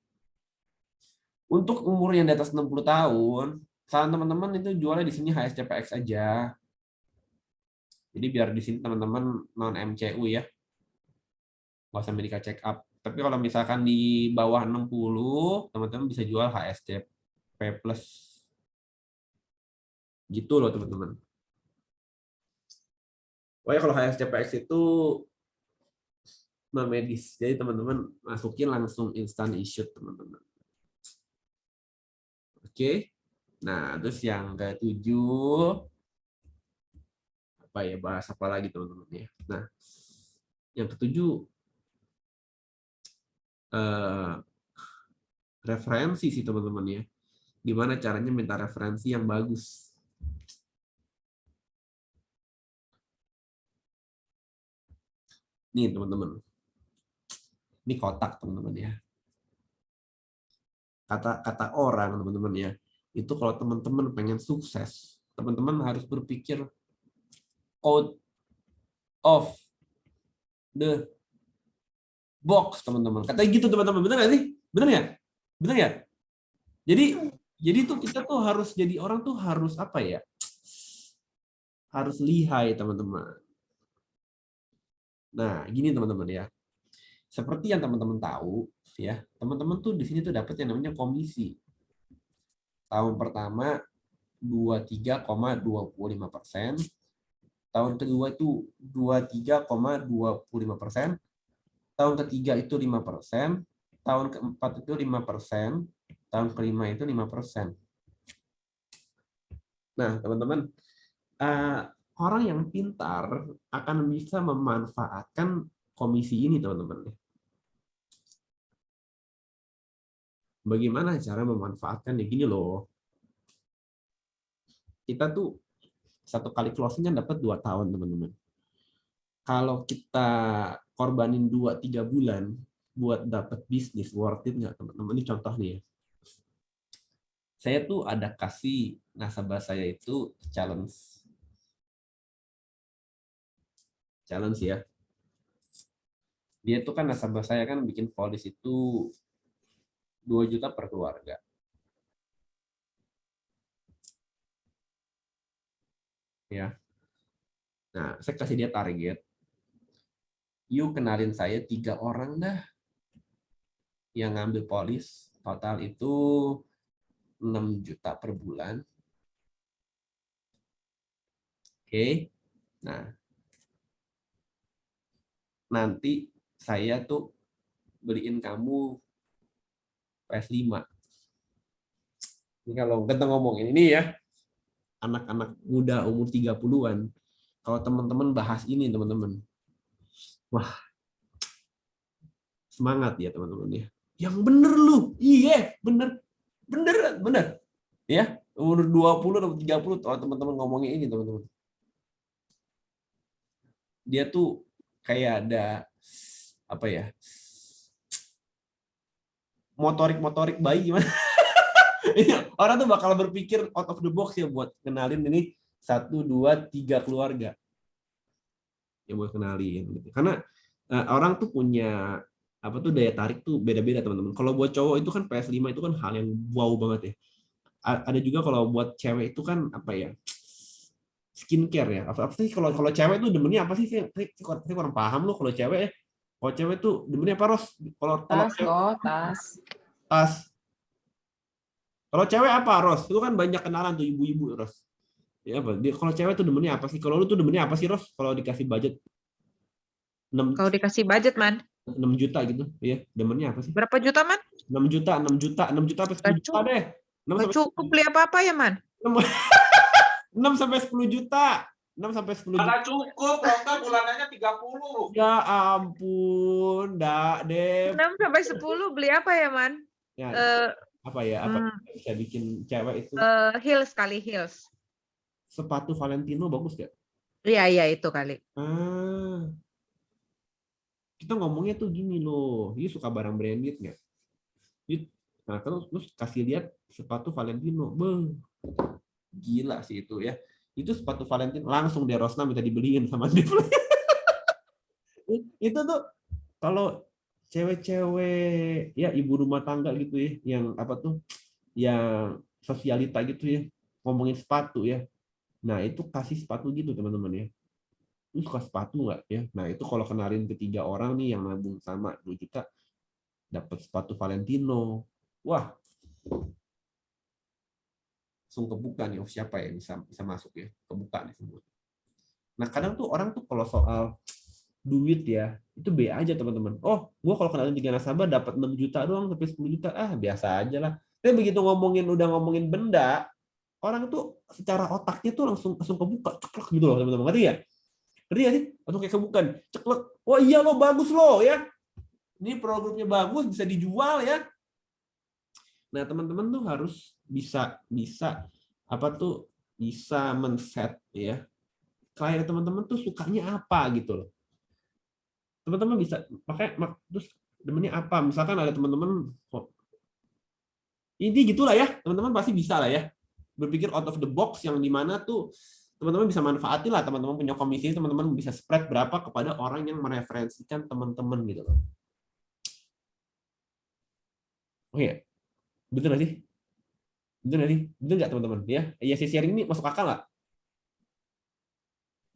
Untuk umur yang di atas 60 tahun, saran teman-teman itu jualnya di sini HSCPX aja. Jadi biar di sini teman-teman non MCU ya. Nggak usah medical check up. Tapi kalau misalkan di bawah 60, teman-teman bisa jual HSCP plus. Gitu loh teman-teman. Pokoknya kalau HSCPX itu non medis, jadi teman-teman masukin langsung instant issue teman-teman. Oke, nah terus yang ke-7 apa ya, bahas apa lagi teman-teman ya. Nah, yang ke-7 referensi sih teman-teman ya. Gimana caranya minta referensi yang bagus. Nih teman-teman, ini kotak teman-teman ya. Kata orang teman-teman ya, itu kalau teman-teman pengen sukses, teman-teman harus berpikir out of the box teman-teman. Katanya gitu teman-teman, benar nggak sih? Benar ya? Benar ya? Jadi tuh kita tuh harus jadi orang tuh harus apa ya? Harus lihai teman-teman. Nah, gini teman-teman ya. Seperti yang teman-teman tahu ya, teman-teman tuh di sini tuh dapat yang namanya komisi. Tahun pertama 23,25%, tahun kedua itu 23,25%, tahun ketiga itu 5%, tahun keempat itu 5%, tahun kelima itu 5%. Nah, teman-teman, orang yang pintar akan bisa memanfaatkan komisi ini, teman-teman. Bagaimana cara memanfaatkan ya gini loh. Kita tuh satu kali closing kan dapat 2 tahun, teman-teman. Kalau kita korbanin 2-3 bulan buat dapat bisnis, worth it nggak, teman-teman? Ini contoh nih ya. Saya tuh ada kasih nasabah saya itu challenge ya. Dia tuh kan nasabah saya kan bikin polis itu 2 juta per keluarga. Ya. Nah, saya kasih dia target. Yuk kenalin saya 3 orang dah yang ngambil polis, total itu 6 juta per bulan. Oke. Nah, nanti saya tuh beliin kamu PS5. Ini kalau kita ngomongin ini ya, anak-anak muda umur 30-an, kalau teman-teman bahas ini teman-teman, wah, semangat ya teman-teman ya. Yang bener lu, iya bener. Ya, umur 20 atau 30, kalau teman-teman ngomongin ini teman-teman. Dia tuh kayak ada apa ya? Motorik bayi gimana? Orang tuh bakal berpikir out of the box ya buat kenalin ini 1, 2, 3 keluarga. Ya buat kenalin gitu. Karena orang tuh punya apa tuh daya tarik tuh beda-beda teman-teman. Kalau buat cowok itu kan PS5 itu kan hal yang wow banget ya. Ada juga kalau buat cewek itu kan apa ya? Skincare ya. Apa sih kalau cewek tuh demennya apa sih? Saya kurang paham loh kalau cewek ya. Kalau cewek tuh demennya apa, Ros? Kalau Tas kok, tas. tas. Kalau cewek apa, Ros? Itu kan banyak kenalan tuh ibu-ibu, Ros. Ya apa? Kalau cewek tuh demennya apa sih? Kalau lu tuh demennya apa sih, Ros? Kalau dikasih budget 6 Kalau dikasih budget, Man. 6 juta gitu, ya. Demennya apa sih? Berapa juta, Man? 6 juta, 6 juta, 6 juta sampai 10 juta deh. 6 Gak sampai cukup beli apa-apa ya, Man? 6 sampai 10 juta. 6 sampai 10 juta. Mana cukup, Roka bulanannya 30. Ya ampun, Dev. 6 sampai 10 beli apa ya, Man? Ya, Eh, apa ya? Apa bisa bikin cewek itu heels kali, heels. sepatu Valentino bagus gak? Iya, itu kali. Kita ngomongnya tuh gini loh, dia suka barang branded nggak? Nah, terus kasih lihat sepatu Valentino, gila sih itu ya. Itu sepatu Valentino langsung dia Rosna minta dibeliin sama dia. Itu tuh kalau cewek-cewek ya ibu rumah tangga gitu ya, yang apa tuh, yang sosialita gitu ya, ngomongin sepatu ya. Nah itu kasih sepatu gitu teman-teman ya. Lu suka sepatu nggak ya? Nah itu kalau kenalin ke 3 orang nih yang nabung sama 2 juta dapat sepatu Valentino. Wah, langsung kebuka nih, oh siapa ya bisa masuk ya, kebuka nih semua. Nah kadang tuh orang tuh kalau soal duit ya itu B aja teman-teman. Oh, gua kalau kenalin 3 nasabah dapat 6 juta doang sampai 10 juta, biasa aja lah. Tapi begitu udah ngomongin benda, orang tuh secara otaknya tuh langsung kebuka, ceklek gitu loh teman-teman. Ngerti ya? Ngerti ya sih? Langsung kayak kebukan, ceklek. Oh iya lo bagus lo ya. Ini produknya bagus, bisa dijual ya. Nah, teman-teman tuh harus bisa apa tuh, bisa men-set ya. Klien teman-teman tuh sukanya apa gitu loh. Teman-teman bisa terus demennya apa? Misalkan ada teman-teman ini gitulah ya, teman-teman pasti bisa lah ya. Berpikir out of the box yang dimana tuh teman-teman bisa manfaatin lah, teman-teman punya komisi, teman-teman bisa spread berapa kepada orang yang mereferensikan teman-teman gitu loh. Oh iya, betul nggak sih? Betul nggak sih? Betul nggak teman-teman? Ya si sharing ini masuk akal nggak?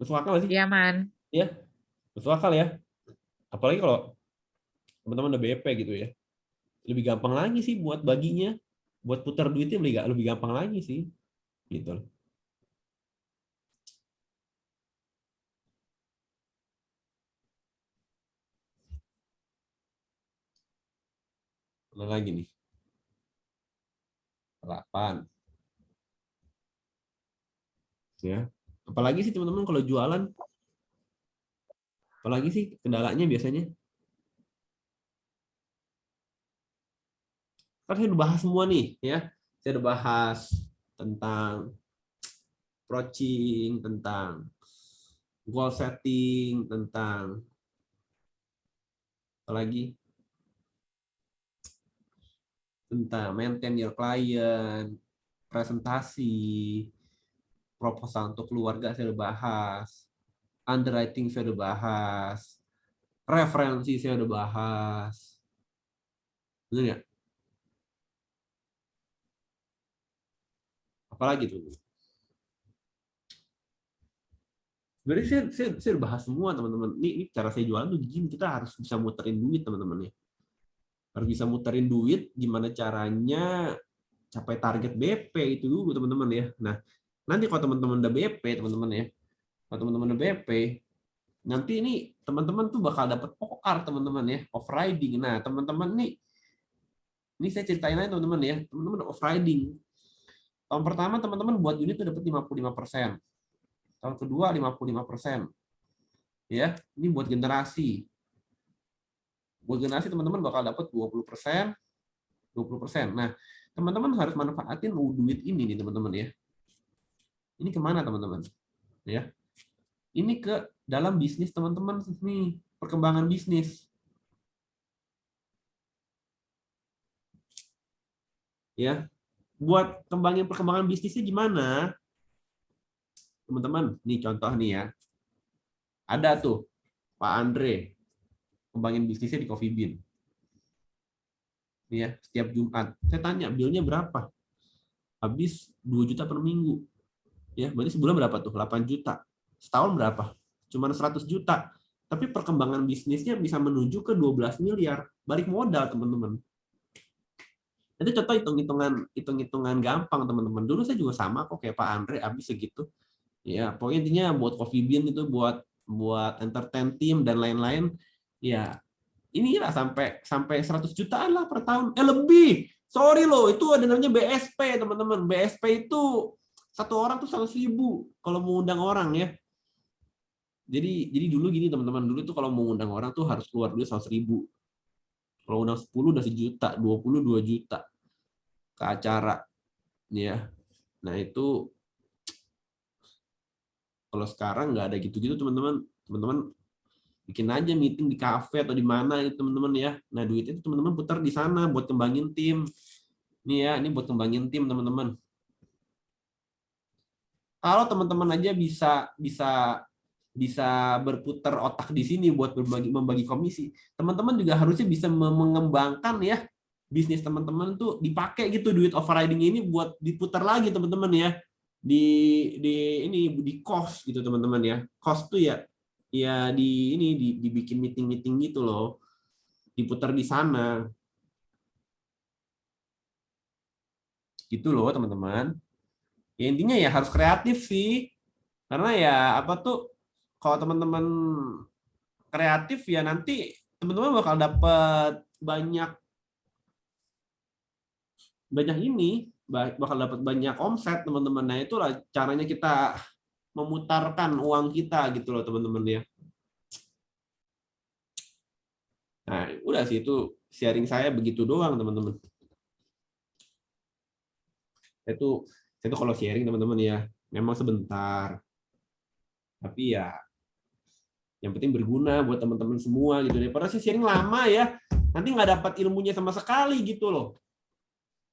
Masuk akal nggak sih? Iya, Man. Ya, masuk akal ya. Apalagi kalau teman-teman udah BP gitu ya, lebih gampang lagi sih buat baginya, buat putar duitnya lebih gampang lagi sih, gitu. Mana lagi nih? 8. Ya. Apalagi sih teman-teman kalau jualan? Apalagi sih kendalanya biasanya? Kan saya udah bahas semua nih, ya. Saya udah bahas tentang approaching, tentang goal setting, tentang apalagi? Tentang maintain your client, presentasi, proposal untuk keluarga saya udah bahas, underwriting saya udah bahas, referensi saya udah bahas. Benar nggak? Apalagi tuh? Sebenarnya saya udah bahas semua teman-teman. Ini cara saya jualan tuh gini, kita harus bisa muterin duit teman-teman ya. Harus bisa muterin duit, gimana caranya capai target BP itu dulu teman-teman ya. Nah, nanti kalau teman-teman udah BP teman-teman ya, kalau teman-teman udah BP, nanti ini teman-teman tuh bakal dapat OR teman-teman ya, off riding. Nah, teman-teman nih, ini saya ceritain aja teman-teman ya, teman-teman off riding. Tahun pertama teman-teman buat unit tuh dapat 55%. Tahun kedua 55%. Ya, ini buat generasi. Buat generasi teman-teman bakal dapat 20%, 20%. Nah, teman-teman harus manfaatin duit ini nih teman-teman ya. Ini kemana teman-teman? Ya, ini ke dalam bisnis teman-teman nih, perkembangan bisnis. Ya, buat perkembangan bisnisnya gimana? Teman-teman, nih contoh nih ya. Ada tuh Pak Andre kembangin bisnisnya di Coffee Bean. Nih ya, setiap Jumat. Saya tanya, bilnya berapa? Habis 2 juta per minggu. Ya, berarti sebulan berapa tuh? 8 juta. Setahun berapa? Cuman 100 juta. Tapi perkembangan bisnisnya bisa menuju ke 12 miliar. Balik modal, teman-teman. Itu contoh hitung-hitungan gampang, teman-teman. Dulu saya juga sama kok kayak Pak Andre, habis segitu. Ya, pokoknya intinya buat Coffee Bean itu buat entertain tim dan lain-lain. Ya, inilah sampai 100 jutaan lah per tahun. Lebih. Sorry loh, itu ada namanya BSP, teman-teman. BSP itu satu orang tuh 100.000 kalau mau undang orang ya. Jadi dulu gini teman-teman, dulu tuh kalau mau undang orang tuh harus keluar dulu 100.000. Kalau undang 10 udah 1 juta, 20 2 juta ke acara ya. Nah, itu kalau sekarang nggak ada gitu-gitu, teman-teman. Teman-teman bikin aja meeting di kafe atau di mana itu, teman-teman ya. Nah, duitnya itu teman-teman putar di sana buat kembangin tim. Nih ya, ini buat kembangin tim, teman-teman. Kalau teman-teman aja bisa bisa berputar otak di sini buat membagi komisi, teman-teman juga harusnya bisa mengembangkan ya bisnis teman-teman tuh, dipakai gitu duit overriding ini buat diputar lagi, teman-teman ya, di cost gitu, teman-teman ya. Cost tuh ya dibikin meeting gitu loh, diputar di sana gitu loh, teman-teman. Ya intinya ya harus kreatif sih, karena ya apa tuh, kalau teman-teman kreatif ya nanti teman-teman bakal dapat banyak bakal dapat banyak omset, teman-teman. Nah, itulah caranya kita memutarkan uang kita gitu loh, teman-teman ya. Nah, udah sih, itu sharing saya begitu doang, teman-teman. Saya tuh kalau sharing, teman-teman ya, memang sebentar. Tapi ya yang penting berguna buat teman-teman semua gitu. Daripada saya sharing lama ya, nanti nggak dapat ilmunya sama sekali gitu loh.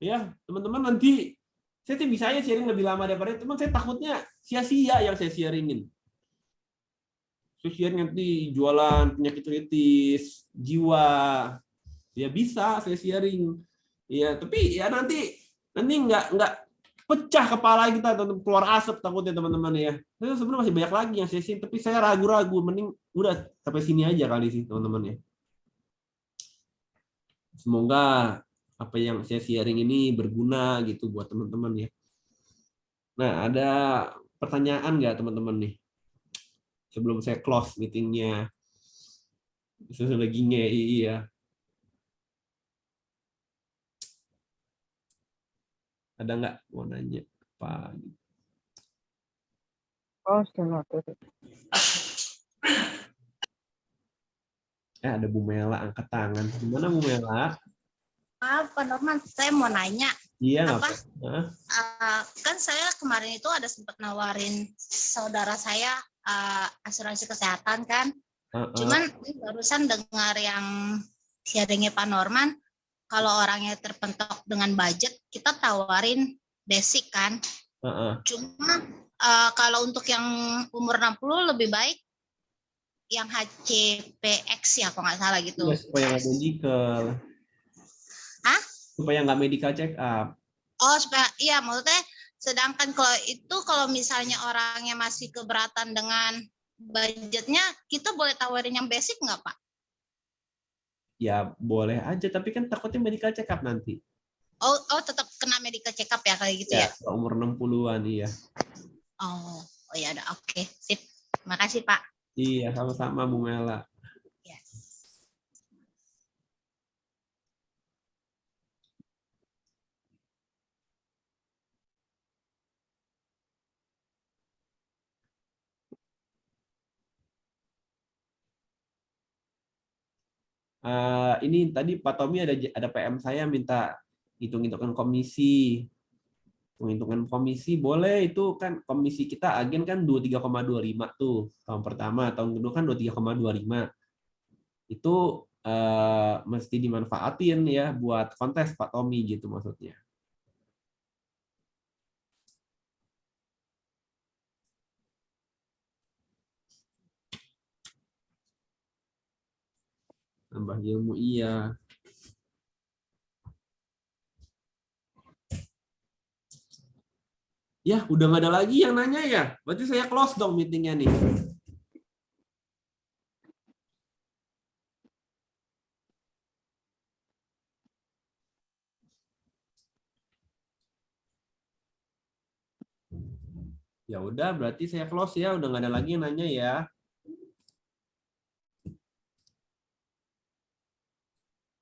Ya, teman-teman, nanti saya tuh bisa aja sharing lebih lama daripada teman, saya takutnya sia-sia yang saya sharingin. Saya sharing nanti jualan penyakit kritis, jiwa. Ya bisa saya sharing. Ya, tapi ya nanti nggak pecah kepala kita atau keluar asap takutnya, teman-teman ya. Saya sebenarnya masih banyak lagi yang saya sharing, tapi saya ragu-ragu, mending udah sampai sini aja kali sih, teman-teman ya. Semoga apa yang saya sharing ini berguna gitu buat teman-teman ya. Nah, ada pertanyaan nggak, teman-teman nih? Sebelum saya close meetingnya. Lagi ngei ya. Ada nggak mau nanya apa? Oh, sudah noted. Ada Bu Mela angkat tangan. Gimana Bu Mela? Pak Norman, saya mau nanya. Iya, Apa? Hah? Kan saya kemarin itu ada sempat nawarin saudara saya asuransi kesehatan kan. Cuman barusan dengar yang sharingnya Pak Norman, kalau orangnya terpentok dengan budget, kita tawarin basic kan. Cuma kalau untuk yang umur 60 lebih baik yang HCPX ya, kalau nggak salah gitu. Ya, supaya nggak medical. Hah? Supaya nggak medical check up. Oh, supaya iya, maksudnya sedangkan kalau misalnya orangnya masih keberatan dengan budgetnya, kita boleh tawarin yang basic nggak, Pak? Ya boleh aja, tapi kan takutnya medical check up nanti. Oh, tetap kena medical check up ya kayak gitu ya? Umur 60-an, iya. Oh ya udah, oke, sip. Makasih, Pak. Iya, sama-sama Bu Mela. Yes. Ini tadi Pak Tommy ada PM saya minta hitung-hitungan komisi. penghitungan komisi boleh, itu kan komisi kita agen kan 23,25 tuh tahun pertama, tahun kedua kan 23,25. Itu mesti dimanfaatin ya buat kontes Pak Tommy gitu maksudnya. Tambah ilmu iya. Ya, udah nggak ada lagi yang nanya ya. Berarti saya close dong meetingnya nih. Ya udah, berarti saya close ya. Udah nggak ada lagi yang nanya ya.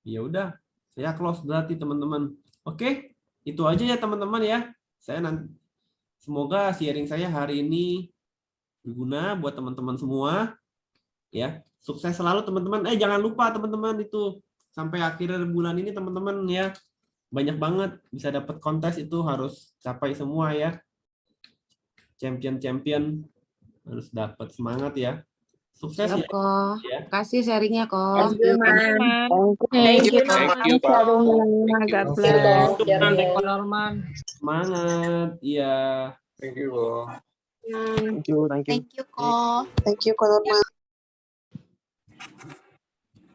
Ya udah, saya close berarti teman-teman. Oke, itu aja ya teman-teman ya. Saya nanti semoga sharing saya hari ini berguna buat teman-teman semua. Ya, sukses selalu teman-teman. Jangan lupa teman-teman itu sampai akhir bulan ini teman-teman ya. Banyak banget bisa dapat kontes itu harus capai semua ya. Champion harus dapat semangat ya. Sukses Siap, ya. Ko. Ya. Kasih sharingnya, Ko. Thank you, Man. Thank you, Thank you, Pak. God Thank you, Ko. bless. Norman. Semangat. Iya. Thank you, Ko. Thank you, Ko. Thank you, Ko Norman.